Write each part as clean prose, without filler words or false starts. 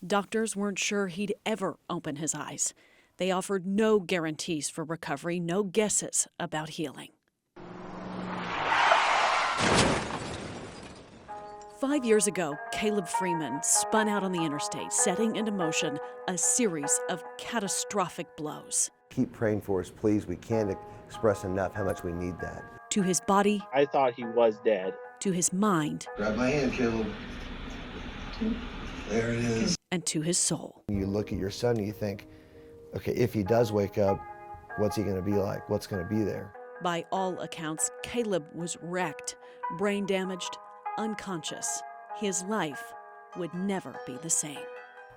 Doctors weren't sure he'd ever open his eyes. They offered no guarantees for recovery, no guesses about healing. 5 years ago, Caleb Freeman spun out on the interstate, setting into motion a series of catastrophic blows. Keep praying for us, please. We can't express enough how much we need that. To his body. I thought he was dead. To his mind. Grab my hand, Caleb. There it is. And to his soul. You look at your son and you think, okay, if he does wake up, what's he going to be like? What's going to be there? By all accounts, Caleb was wrecked, brain damaged, unconscious. His life would never be the same.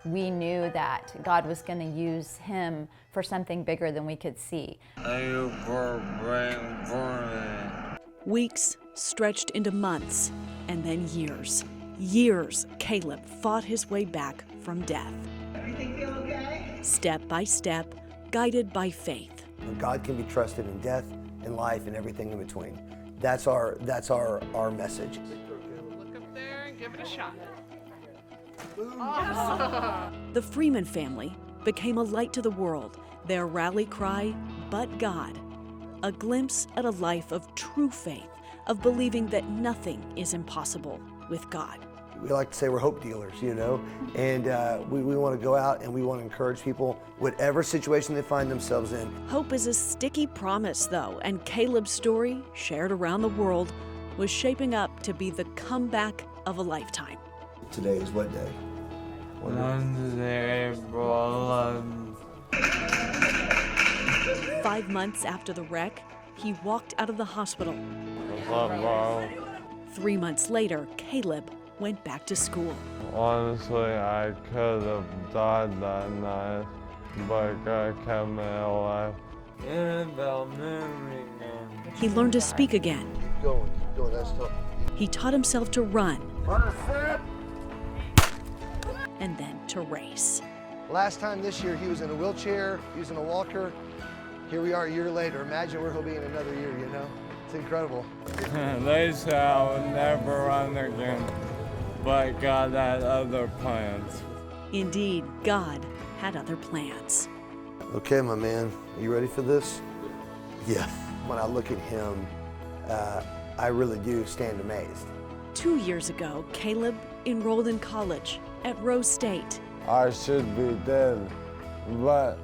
We knew that God was going to use him for something bigger than we could see. Weeks stretched into months, and then years. Years Caleb fought his way back from death. Everything feel okay? Step by step, guided by faith. God can be trusted in death, in life, and everything in between. That's our message. Look up there and give it a shot. The Freeman family became a light to the world. Their rally cry, "But God." A glimpse at a life of true faith, of believing that nothing is impossible with God. We like to say we're hope dealers, you know, and we want to go out and we want to encourage people, whatever situation they find themselves in. Hope is a sticky promise, though, and Caleb's story, shared around the world, was shaping up to be the comeback of a lifetime. Today is what day? Wednesday, April 11th. 5 months after the wreck, he walked out of the hospital. 3 months later, Caleb went back to school. Honestly, I could have died that night, but God kept me alive. He learned to speak again. Keep going, that's tough. He taught himself to run. And then to race. Last time this year, he was in a wheelchair, he was in a walker. Here we are a year later. Imagine where he'll be in another year, you know? It's incredible. They said I would never run again, but God had other plans. Indeed, God had other plans. Okay, my man, are you ready for this? Yeah. When I look at him, I really do stand amazed. 2 years ago, Caleb enrolled in college at Rose State. I should be dead, but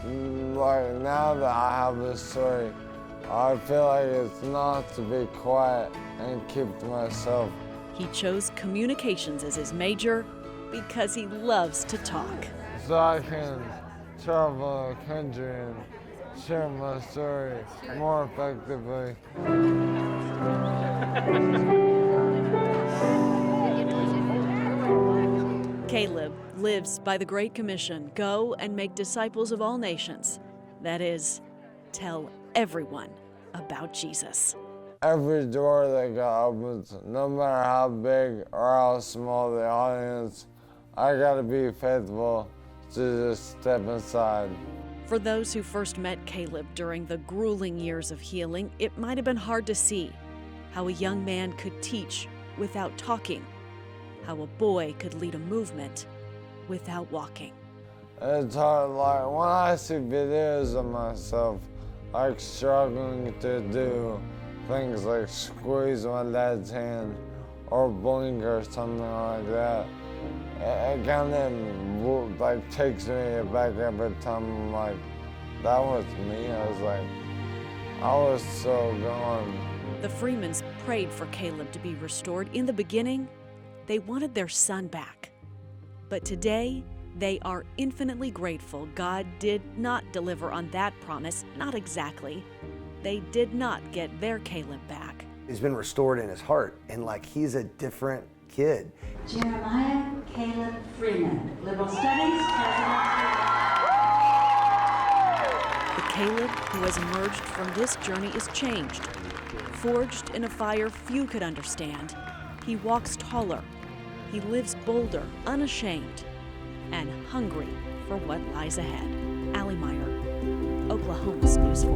like now that I have this story, I feel like it's not to be quiet and keep to myself. He chose communications as his major because he loves to talk. So I can travel the country and share my story more effectively. Caleb lives by the Great Commission, go and make disciples of all nations. That is, tell everyone about Jesus. Every door that God opens, no matter how big or how small the audience, I gotta be faithful to just step inside. For those who first met Caleb during the grueling years of healing, it might have been hard to see how a young man could teach without talking, how a boy could lead a movement without walking. It's hard, like when I see videos of myself, like struggling to do things like squeeze my dad's hand or blink or something like that. It kind of like takes me back every time. I'm like, that was me. I was so gone. The Freemans prayed for Caleb to be restored. In the beginning, they wanted their son back. But today, they are infinitely grateful God did not deliver on that promise, not exactly. They did not get their Caleb back. He's been restored in his heart, and like he's a different kid. Jeremiah Caleb Freeman, Liberal Studies, The Caleb who has emerged from this journey is changed. Forged in a fire few could understand, he walks taller. He lives bolder, unashamed, and hungry for what lies ahead. Allie Meyer, Oklahoma's News 4.